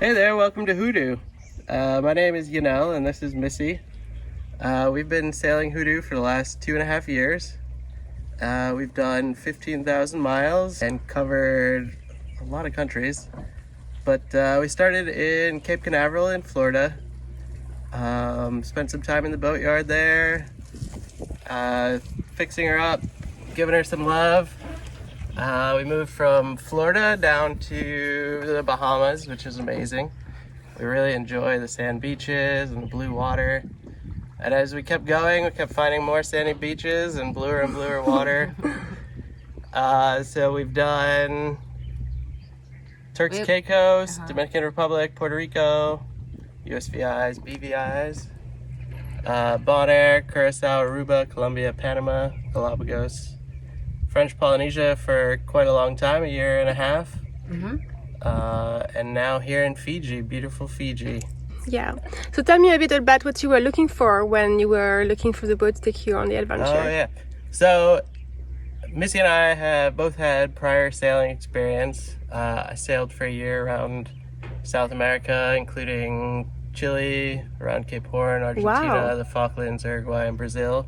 Hey there, welcome to Hoodoo. My name is Yanel and this is Missy. We've been sailing Hoodoo for the last 2.5 years. We've done 15,000 miles and covered a lot of countries. But we started in Cape Canaveral in Florida. Spent some time in the boatyard there, fixing her up, giving her some love. We moved from Florida down to the Bahamas, which is amazing. We really enjoy the sand beaches and the blue water. And as we kept going, we kept finding more sandy beaches and bluer water. So we've done Turks Caicos, Dominican Republic, Puerto Rico, USVIs, BVIs, Bonaire, Curacao, Aruba, Colombia, Panama, Galapagos, French Polynesia for quite a long time, 1.5 years. And now here in Fiji, beautiful Fiji. Yeah. So tell me a bit about what you were looking for when you were looking for the boat to take you on the adventure. Oh yeah. So Missy and I have both had prior sailing experience. I sailed for a year around South America, including Chile, around Cape Horn, Argentina, the Falklands, Uruguay, and Brazil.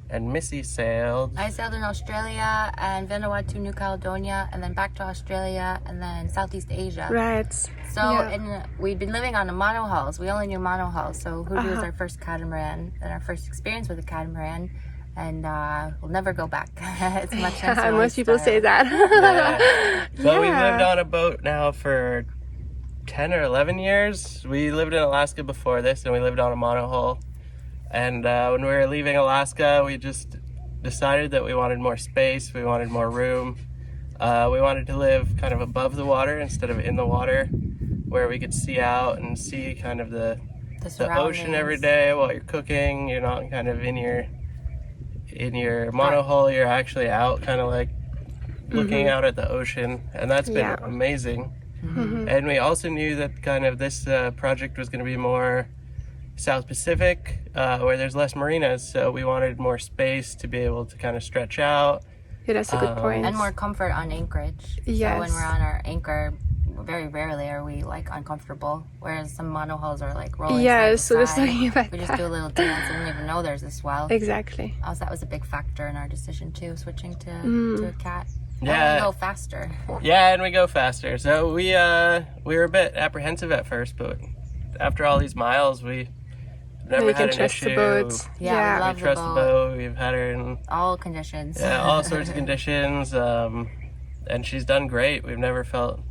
And Missy sailed. I sailed in Australia and Vanuatu, New Caledonia, and then back to Australia, and then Southeast Asia. Right. So we'd been living on the monohulls. We only knew monohulls. So Hoodoo was our first catamaran and our first experience with a catamaran. And we'll never go back. It's much nicer. Most people say that. So we've lived on a boat now for 10 or 11 years. We lived in Alaska before this, and we lived on a monohull. And when we were leaving Alaska, we just decided that we wanted more space, we wanted more room. We wanted to live kind of above the water instead of in the water, where we could see out and see kind of the ocean every day while you're cooking. You're not kind of in your monohull, you're actually out kind of like looking out at the ocean, and that's been amazing. And we also knew that kind of this project was going to be more South Pacific, where there's less marinas, so we wanted more space to be able to kind of stretch out. Yeah, that's a good point. And more comfort on anchorage. Yes. So when we're on our anchor, very rarely are we like uncomfortable, whereas some monohulls are like rolling side so to side. talking about we just do a little dance and we don't even know there's a swell. Exactly. Also, that was a big factor in our decision too, switching to a cat. Yeah. And we go faster. Yeah, and we go faster. So we were a bit apprehensive at first, but after all these miles, we never had an issue. The boat. Yeah, we love we trust the boat. We've had her in all conditions. Yeah, all sorts of conditions. And she's done great. We've never felt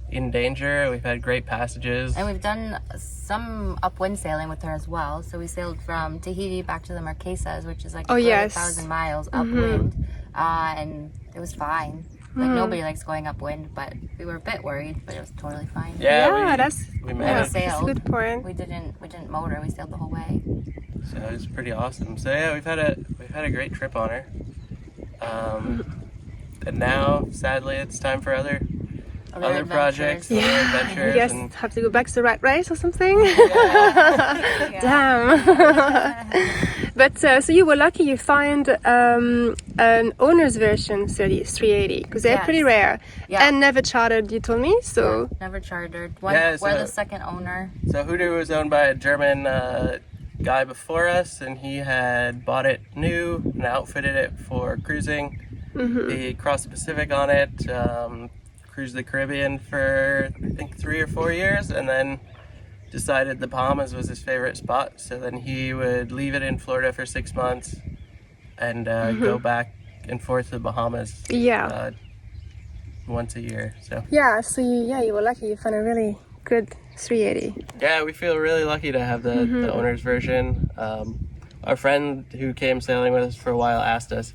in danger. We've had great passages. And we've done some upwind sailing with her as well. So we sailed from Tahiti back to the Marquesas, which is like 1,000 miles upwind. And it was fine. Like nobody likes going upwind, but we were a bit worried, but it was totally fine. We managed. That's a good point. We didn't motor. We sailed the whole way. So it was pretty awesome. So yeah, we've had a great trip on her. And now, sadly, it's time for other projects, other adventures. You guys have to go back to the rat race or something? Damn. But so you were lucky you find an owner's version 380, because they're pretty rare. And never chartered, you told me. So never chartered. We're the second owner. So Hoodoo was owned by a German guy before us, and he had bought it new and outfitted it for cruising. He crossed the Pacific on it, cruised the Caribbean for I think 3 or 4 years, and then decided the Bahamas was his favorite spot. So then he would leave it in Florida for 6 months and go back and forth to the Bahamas once a year. So you were lucky you found a really good 380. Yeah, we feel really lucky to have the owner's version. Our friend who came sailing with us for a while asked us,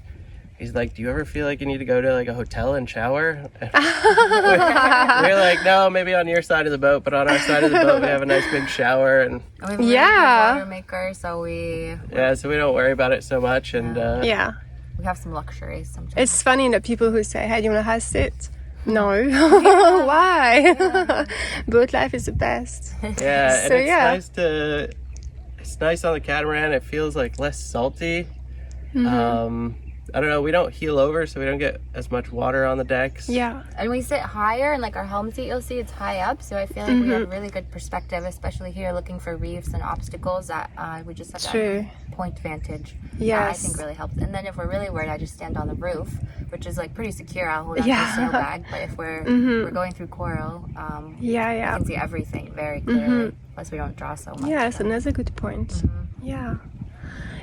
he's like, do you ever feel like you need to go to like a hotel and shower? We're like, no, maybe on your side of the boat, but on our side of the boat we have a nice big shower. And we have a really good water maker, so we don't worry about it so much. And we have some luxuries sometimes. It's funny that people who say, hey, do you want a house sit? No. Why? Boat life is the best. Yeah, so, and it's nice on the catamaran. It feels like less salty. I don't know, we don't heel over, so we don't get as much water on the decks. Yeah. And we sit higher, and like our helm seat, you'll see it's high up, so I feel like we have really good perspective, especially here looking for reefs and obstacles that we just have that point vantage. Yes. I think really helps. And then if we're really worried, I just stand on the roof, which is like pretty secure. I'll hold on to a sandbag, but if we're going through coral, you can see everything very clearly. Plus we don't draw so much. Yes, and that's a good point. Yeah.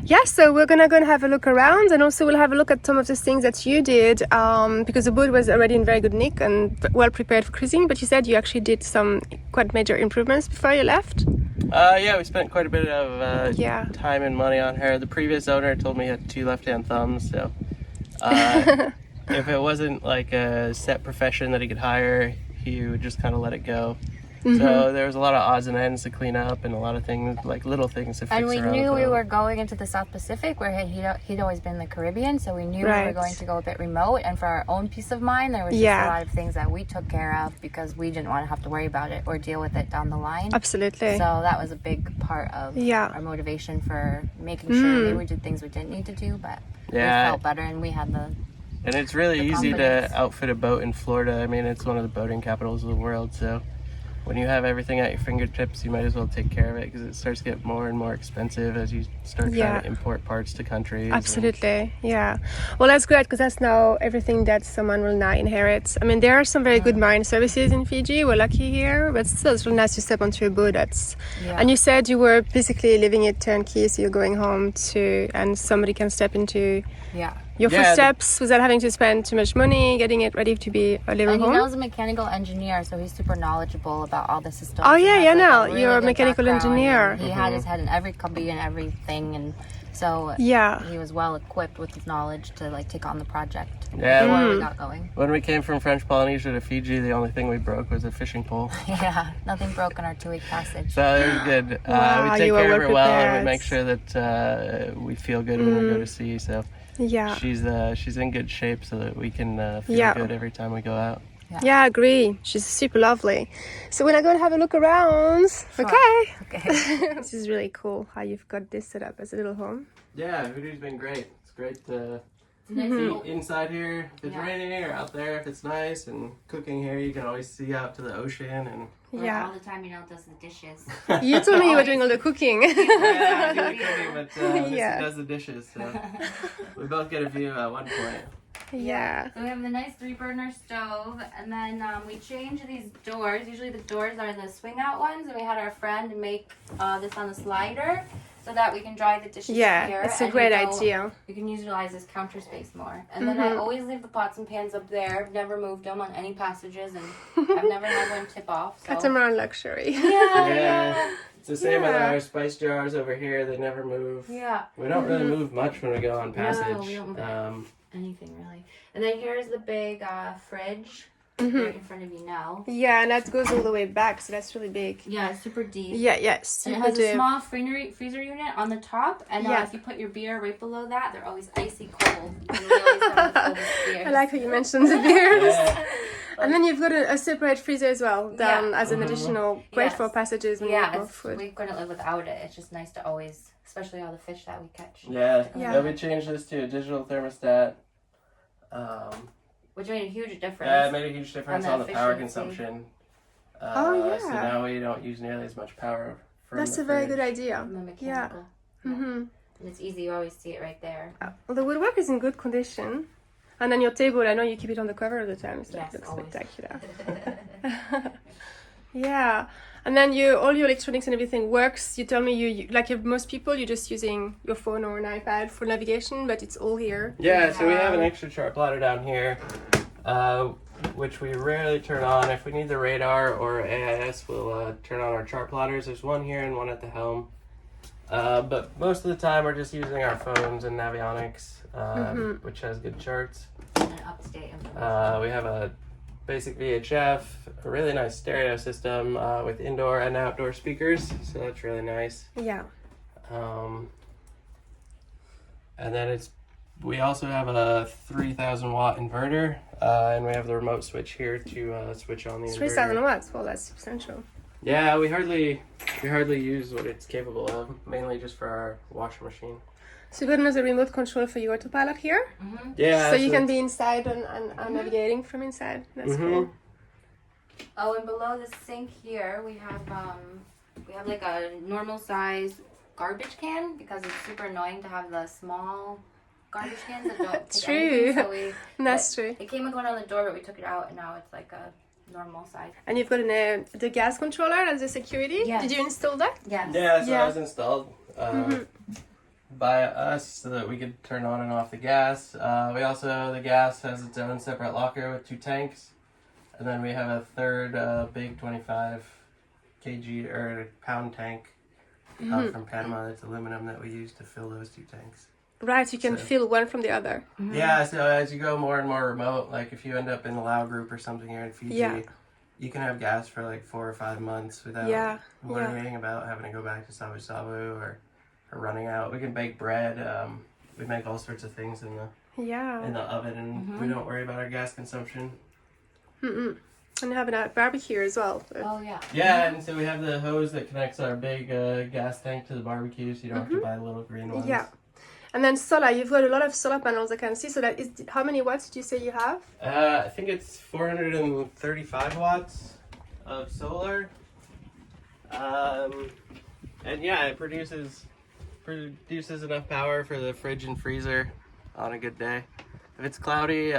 Yeah, so we're gonna go and have a look around, and also we'll have a look at some of the things that you did, because the boat was already in very good nick and well prepared for cruising, but you said you actually did some quite major improvements before you left. Yeah, we spent quite a bit of time and money on her. The previous owner told me he had 2 left-hand thumbs, so if it wasn't like a set profession that he could hire, he would just kind of let it go. So there was a lot of odds and ends to clean up, and a lot of things, like little things to fix. And we around knew the we boat. were going into the South Pacific, where he'd always been in the Caribbean, so we knew we were going to go a bit remote. And for our own peace of mind, there was just a lot of things that we took care of because we didn't want to have to worry about it or deal with it down the line. Absolutely. So that was a big part of our motivation for making sure maybe we did things we didn't need to do, but we felt better, and we had the. And it's really easy to outfit a boat in Florida. I mean, it's one of the boating capitals of the world, so when you have everything at your fingertips, you might as well take care of it, because it starts to get more and more expensive as you start trying to import parts to countries. Absolutely, Well, that's great, because that's now everything that someone will now inherit. I mean, there are some very good marine services in Fiji. We're lucky here, but still, it's really nice to step onto a boat. And you said you were basically living it turnkey, so you're going home and somebody can step into your footsteps without having to spend too much money getting it ready to be a living home. And he knows a mechanical engineer, so he's super knowledgeable about all the systems. Oh yeah, you're a mechanical engineer. He had his head in every cubby and everything, and so he was well equipped with his knowledge to like take on the project before we got going. When we came from French Polynesia to Fiji, the only thing we broke was a fishing pole. Nothing broke on our 2-week passage. So it was good. We take care of her well, and we make sure that we feel good when we go to sea. So she's in good shape, so that we can feel good every time we go out. Yeah, I agree. She's super lovely. So when I go and have a look around, okay. This is really cool how you've got this set up as a little home. Yeah, Hoodoo's been great. It's great to eat inside here if it's raining, or out there if it's nice, and cooking here you can always see out to the ocean. And all the time, does the dishes. You told me you were doing all the cooking. I do the cooking, but Missy does the dishes, so we both get a view at one point. So we have the nice 3-burner stove, and then we change these doors. Usually the doors are the swing out ones, and we had our friend make this on the slider so that we can dry the dishes here. It's a great idea. You can utilize this counter space more. And then I always leave the pots and pans up there. I've never moved them on any passages, and I've never had one tip off. So. Catamaran luxury. It's the same with our spice jars over here. They never move. We don't really move much when we go on passage. No, we don't move anything really. And then here's the big fridge right in front of you now. Yeah, and that goes all the way back, so that's really big. Yeah, it's super deep. Yes. And it has a small freezer unit on the top, and if you put your beer right below that, they're always icy cold. And we always have the coldest beers. I like how you mentioned the beers. And then you've got a separate freezer as well, down as an additional, great for passages when you have food. We couldn't live without it. It's just nice to always, especially all the fish that we catch. We changed this to a digital thermostat. Which made a huge difference. Yeah, it made a huge difference on the power consumption. So now we don't use nearly as much power from That's a very good idea. From the mechanical. And it's easy, you always see it right there. Well, the woodwork is in good condition. And then your table, I know you keep it on the cover all the time, so it looks spectacular. And then all your electronics and everything works. You tell me you like most people, you're just using your phone or an iPad for navigation, but it's all here. So we have an extra chart plotter down here, which we rarely turn on. If we need the radar or AIS, we'll turn on our chart plotters. There's one here and one at the helm. But most of the time we're just using our phones and Navionics, which has good charts. And an upstate. We have a basic VHF, a really nice stereo system with indoor and outdoor speakers, so that's really nice. And then we also have a 3,000 watt inverter, and we have the remote switch here to switch on the inverter. 3,000 watts, well that's substantial. Yeah, we hardly use what it's capable of, mainly just for our washing machine. So you've got another remote control for your autopilot here. Yeah. So you can be inside and navigating from inside. That's cool. Oh, and below the sink here, we have like a normal size garbage can because it's super annoying to have the small garbage cans that don't take anything. So That's true. It came with one on the door, but we took it out, and now it's like a normal size. And you've got the gas controller as a security. Yes. Did you install that? Yes. Yeah, so that was installed by us so that we could turn on and off the gas. The gas has its own separate locker with 2 tanks. And then we have a third big 25 kg or pound tank from Panama that's aluminum that we use to fill those 2 tanks. Right, you can fill one from the other. Yeah, so as you go more and more remote, like if you end up in the Lao group or something here in Fiji, you can have gas for like 4 or 5 months without worrying about having to go back to Sabu Sabu or running out. We can bake bread. We make all sorts of things in the oven, and we don't worry about our gas consumption. And having a barbecue as well. Oh, yeah. Yeah, and so we have the hose that connects our big gas tank to the barbecue, so you don't have to buy little green ones. Yeah. And then solar, you've got a lot of solar panels I can see. So that is, how many watts did you say you have? I think it's 435 watts of solar. And yeah, it produces enough power for the fridge and freezer on a good day. If it's cloudy,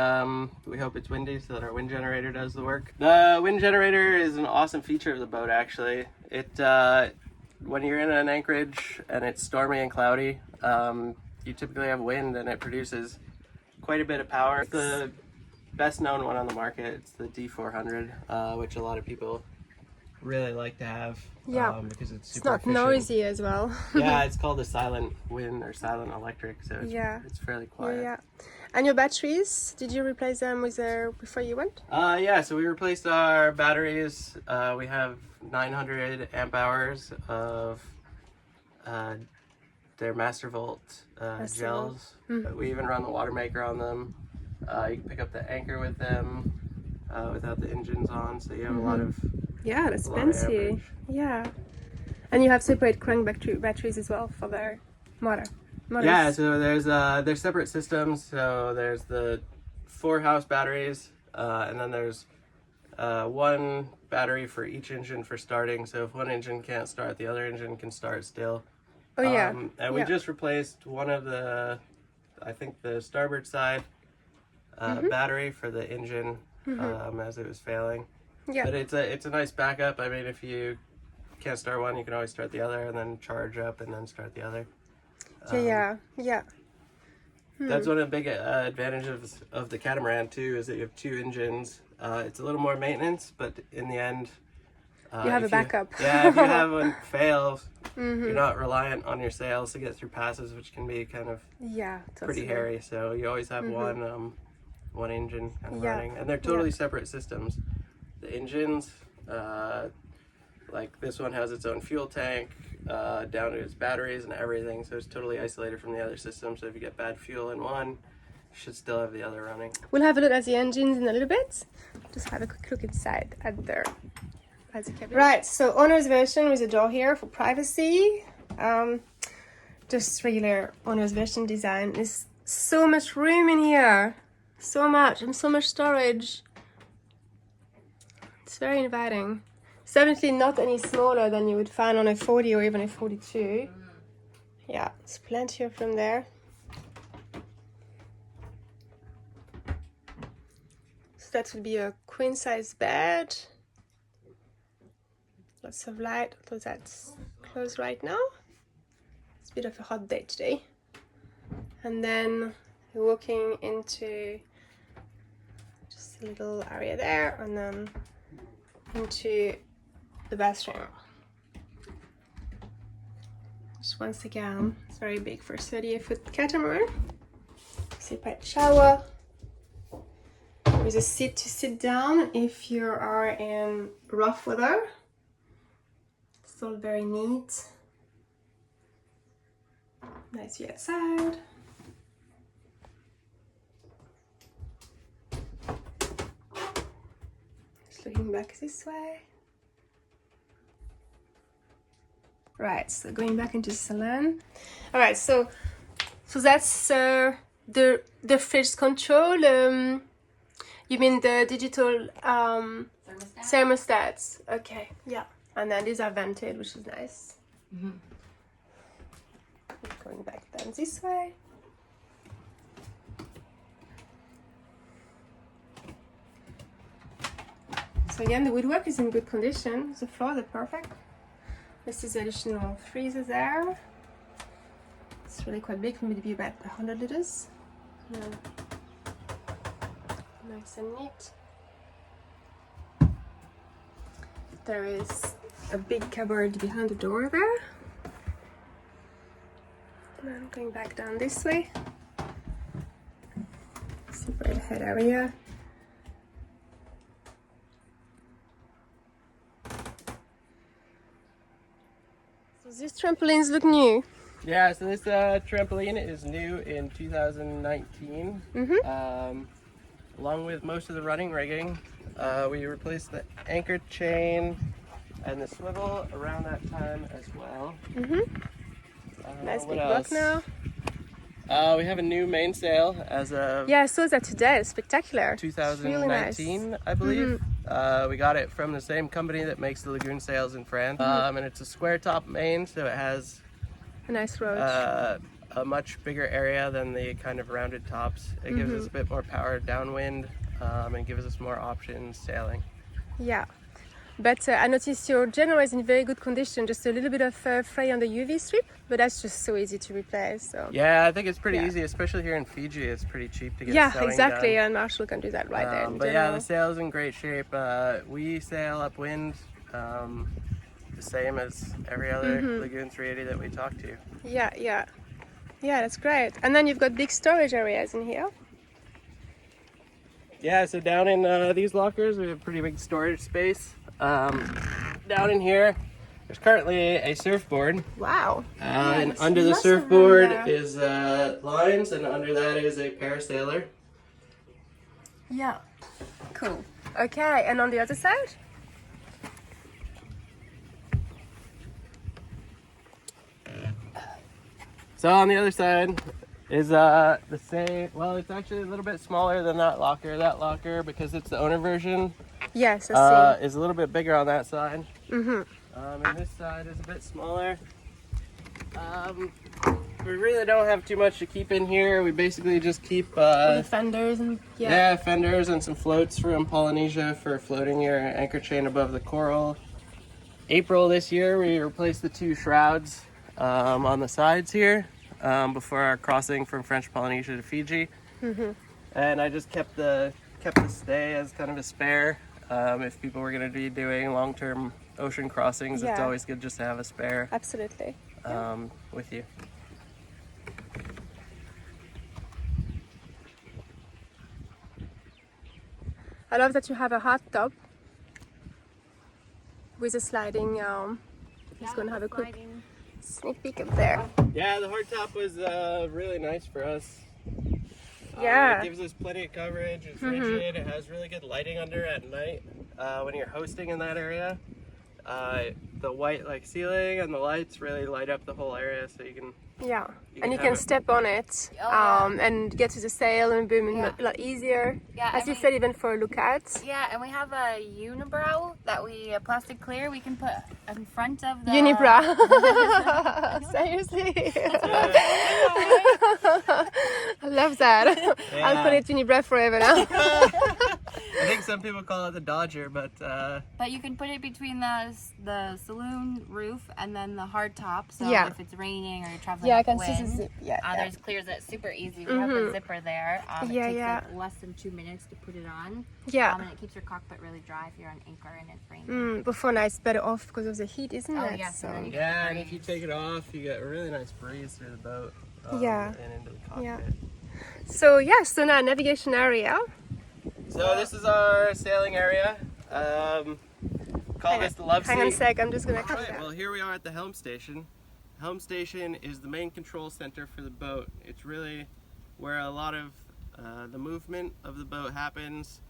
we hope it's windy so that our wind generator does the work. The wind generator is an awesome feature of the boat, actually. When you're in an anchorage and it's stormy and cloudy, you typically have wind and it produces quite a bit of power. It's the best known one on the market. It's the D400, which a lot of people really like to have because it's super not efficient. Noisy as well. Yeah, it's called a silent wind or silent electric, so it's fairly quiet. Yeah. And your batteries, did you replace them before you went? Yeah, so we replaced our batteries. We have 900 amp hours of their Master Volt gels. We even run the water maker on them. You can pick up the anchor with them without the engines on, so you have a lot of that's fancy. Yeah. And you have separate crank batteries as well for their motors. Yeah, so there's separate systems. So there's the 4 house batteries, and then there's 1 battery for each engine for starting. So if one engine can't start, the other engine can start still. Oh yeah. And we just replaced one of the starboard side battery for the engine as it was failing. Yeah. But it's a nice backup. I mean, if you can't start one, you can always start the other and then charge up and then start the other. That's one of the big advantages of the catamaran too, is that you have 2 engines. It's a little more maintenance, but in the end, you have a backup. If you have one fail, you're not reliant on your sails to get through passes, which can be kind of pretty hairy. So you always have one engine kind of running, and they're totally separate systems. The engines, like this one has its own fuel tank, down to its batteries and everything, so it's totally isolated from the other system. So if you get bad fuel in one, you should still have the other running. We'll have a look at the engines in a little bit. Just have a quick look inside at the cabin. Right, so owner's version with a door here for privacy. Just regular owner's version design. There's so much room in here, so much, and so much storage. It's very inviting. It's definitely not any smaller than you would find on a 40 or even a 42. Yeah, there's plenty of room there. So that would be a queen size bed. Lots of light, although that's closed right now. It's a bit of a hot day today. And then you're walking into just a little area there, and then into the bathroom. Just once again, it's very big for a 38-foot catamaran. Separate shower with a seat to sit down if you are in rough weather. It's all very neat. Nice view outside. Just looking back this way. Right, so going back into the salon. All right, so So that's the fridge control. You mean the digital thermostats? Okay, yeah. And then these are vented, which is nice. Going back then this way. So again, the woodwork is in good condition. The floors are perfect. This is additional freezer there. It's really quite big, maybe about 100 liters. Nice and neat. There is a big cupboard behind the door there. And I'm going back down this way. Separate head area. So these trampolines look new. Yeah, so this trampoline is new in 2019. Along with most of the running rigging, we replaced the anchor chain and the swivel around that time as well. Nice big book now. We have a new mainsail as of I saw that today. It's spectacular. 2019, really nice. I believe. We got it from the same company that makes the Lagoon sails in France. And it's a square top main, so it has a nice roach. A much bigger area than the kind of rounded tops. It gives us a bit more power downwind and gives us more options sailing. Yeah. But I noticed your general is in very good condition, just a little bit of fray on the UV strip, but that's just so easy to replace. So. Yeah, I think it's pretty easy, especially here in Fiji. It's pretty cheap to get sewing exactly, done. and Marshall can do that right there. But yeah, the sail's in great shape. We sail upwind the same as every other Lagoon 380 that we talk to. Yeah, that's great. And then you've got big storage areas in here. Yeah, so down in these lockers, we have pretty big storage space. Down in here, there's currently a surfboard. Wow. And under the surfboard is lines, and under that is a parasailer. Yeah. Cool. Okay, and on the other side? So on the other side is the same. Well, it's actually a little bit smaller than that locker. That locker, because it's the owner version, yes, I see. is a little bit bigger on that side. And this side is a bit smaller. We really don't have too much to keep in here. We basically just keep fenders and fenders and some floats from Polynesia for floating your anchor chain above the coral. April this year, we replaced the 2 shrouds on the sides here before our crossing from French Polynesia to Fiji. And I just kept the stay as kind of a spare. If people were going to be doing long-term ocean crossings, it's always good just to have a spare. Absolutely. With you. I love that you have a hot tub with a sliding. Just going to have a quick sneak peek up there. Yeah, the hardtop was really nice for us. Yeah. It gives us plenty of coverage. It's rigid. It has really good lighting under at night when you're hosting in that area. The white ceiling and the lights really light up the whole area, so you can. Yeah, and you can step on it and get to the sail and boom, a lot easier. Yeah, as you said, even for a lookout. Yeah, and we have a unibrow that plastic clear we can put in front of the unibrow. Seriously, I love that. Yeah. I'll call it unibrow forever now. I think some people call it the Dodger, but you can put it between the saloon roof and then the hard top. So if it's raining or you're traveling, I can see the zip. There's clears it super easy. We have the zipper there. It takes less than 2 minutes to put it on. Yeah. And it keeps your cockpit really dry if you're on anchor and it's raining. Before night, it's better off because of the heat, isn't it? Yes. So. And if you take it off, you get a really nice breeze through the boat. And into the cockpit. Yeah. So now navigation area. So this is our sailing area. Call this the love seat. Hang on a sec, I'm just gonna cut that. Well, here we are at the Helm Station. Helm Station is the main control center for the boat. It's really where a lot of the movement of the boat happens,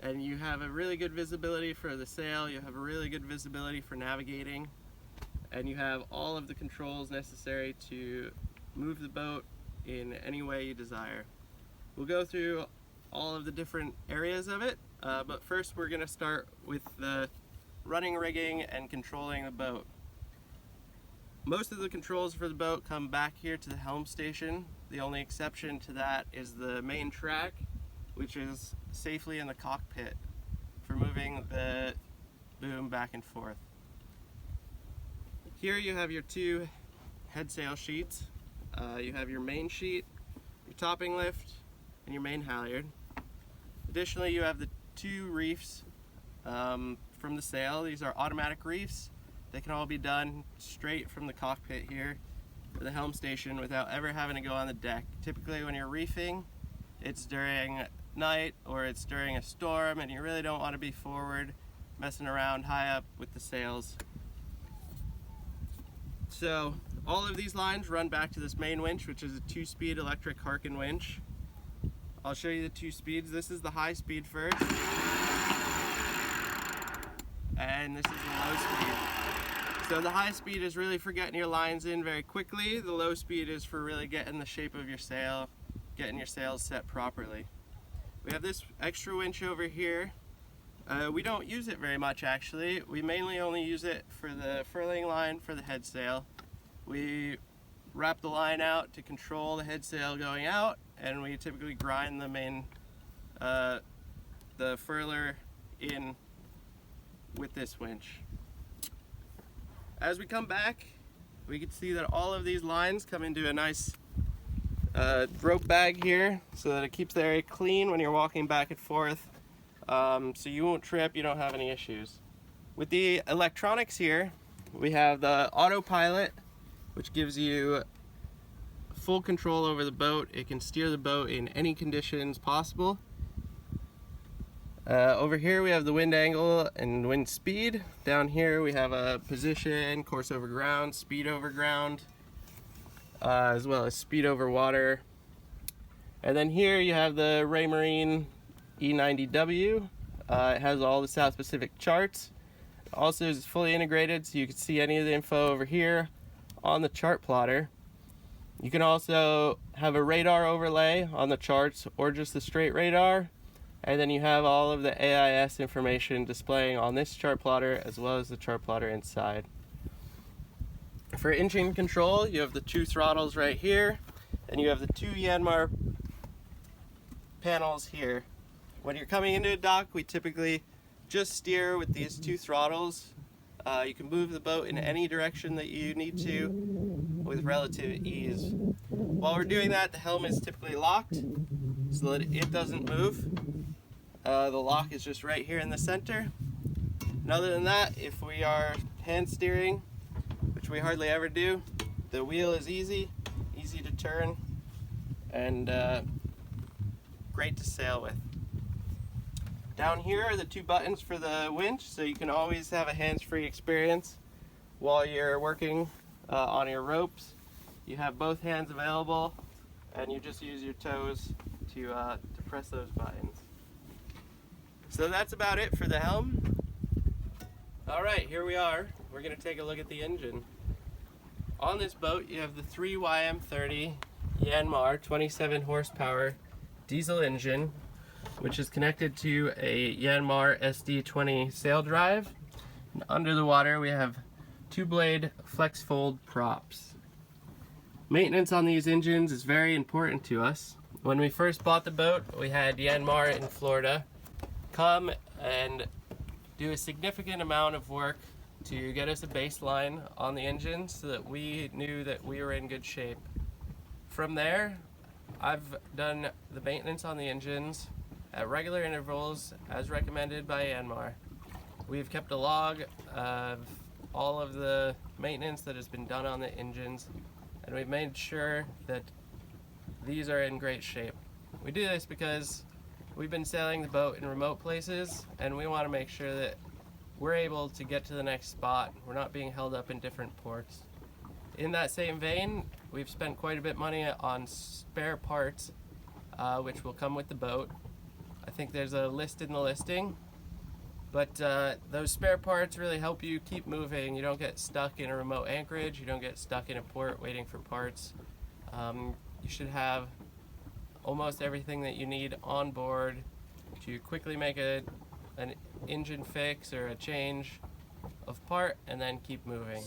and you have a really good visibility for the sail, you have a really good visibility for navigating, and you have all of the controls necessary to move the boat in any way you desire. We'll go through all of the different areas of it, but first we're going to start with the running rigging and controlling the boat. Most of the controls for the boat come back here to the helm station. The only exception to that is the main track, which is safely in the cockpit for moving the boom back and forth. Here you have your two head sail sheets. You have your main sheet, your topping lift, and your main halyard. Additionally, you have the two reefs from the sail. These are automatic reefs. They can all be done straight from the cockpit here to the helm station without ever having to go on the deck. Typically when you're reefing, it's during night or it's during a storm and you really don't want to be forward messing around high up with the sails. So all of these lines run back to this main winch, which is a 2-speed electric Harken winch. I'll show you the 2 speeds. This is the high speed first, and this is the low speed. So the high speed is really for getting your lines in very quickly. The low speed is for really getting the shape of your sail, getting your sails set properly. We have this extra winch over here. We don't use it very much actually. We mainly only use it for the furling line for the head sail. We wrap the line out to control the head sail going out, and we typically grind the main, the furler in with this winch. As we come back, we can see that all of these lines come into a nice rope bag here so that it keeps the area clean when you're walking back and forth. So you won't trip, you don't have any issues. With the electronics here, we have the autopilot, which gives you full control over the boat. It can steer the boat in any conditions possible. Over here we have the wind angle and wind speed. Down here we have a position, course over ground, speed over ground, as well as speed over water. And then here you have the Raymarine E90W. It has all the South Pacific charts. Also is fully integrated, so you can see any of the info over here on the chart plotter. You can also have a radar overlay on the charts or just the straight radar, and then you have all of the AIS information displaying on this chart plotter as well as the chart plotter inside. For engine control, you have the 2 throttles right here, and you have the 2 Yanmar panels here. When you're coming into a dock, we typically just steer with these 2 throttles. You can move the boat in any direction that you need to with relative ease. While we're doing that, the helm is typically locked so that it doesn't move. The lock is just right here in the center. And other than that, if we are hand steering, which we hardly ever do, the wheel is easy to turn, and great to sail with. Down here are the 2 buttons for the winch, so you can always have a hands-free experience while you're working on your ropes. You have both hands available, and you just use your toes to press those buttons. So that's about it for the helm. Alright, here we are. We're going to take a look at the engine. On this boat you have the 3YM30 Yanmar 27 horsepower diesel engine, which is connected to a Yanmar SD20 sail drive. And under the water we have 2-blade flex fold props. Maintenance on these engines is very important to us. When we first bought the boat, we had Yanmar in Florida come and do a significant amount of work to get us a baseline on the engine so that we knew that we were in good shape. From there, I've done the maintenance on the engines at regular intervals as recommended by Yanmar. We've kept a log of all of the maintenance that has been done on the engines, and we've made sure that these are in great shape. We do this because we've been sailing the boat in remote places, and we want to make sure that we're able to get to the next spot. We're not being held up in different ports. In that same vein, we've spent quite a bit of money on spare parts, which will come with the boat. I think there's a list in the listing, but those spare parts really help you keep moving. You don't get stuck in a remote anchorage, you don't get stuck in a port waiting for parts. You should have almost everything that you need on board to quickly make an engine fix or a change of part and then keep moving.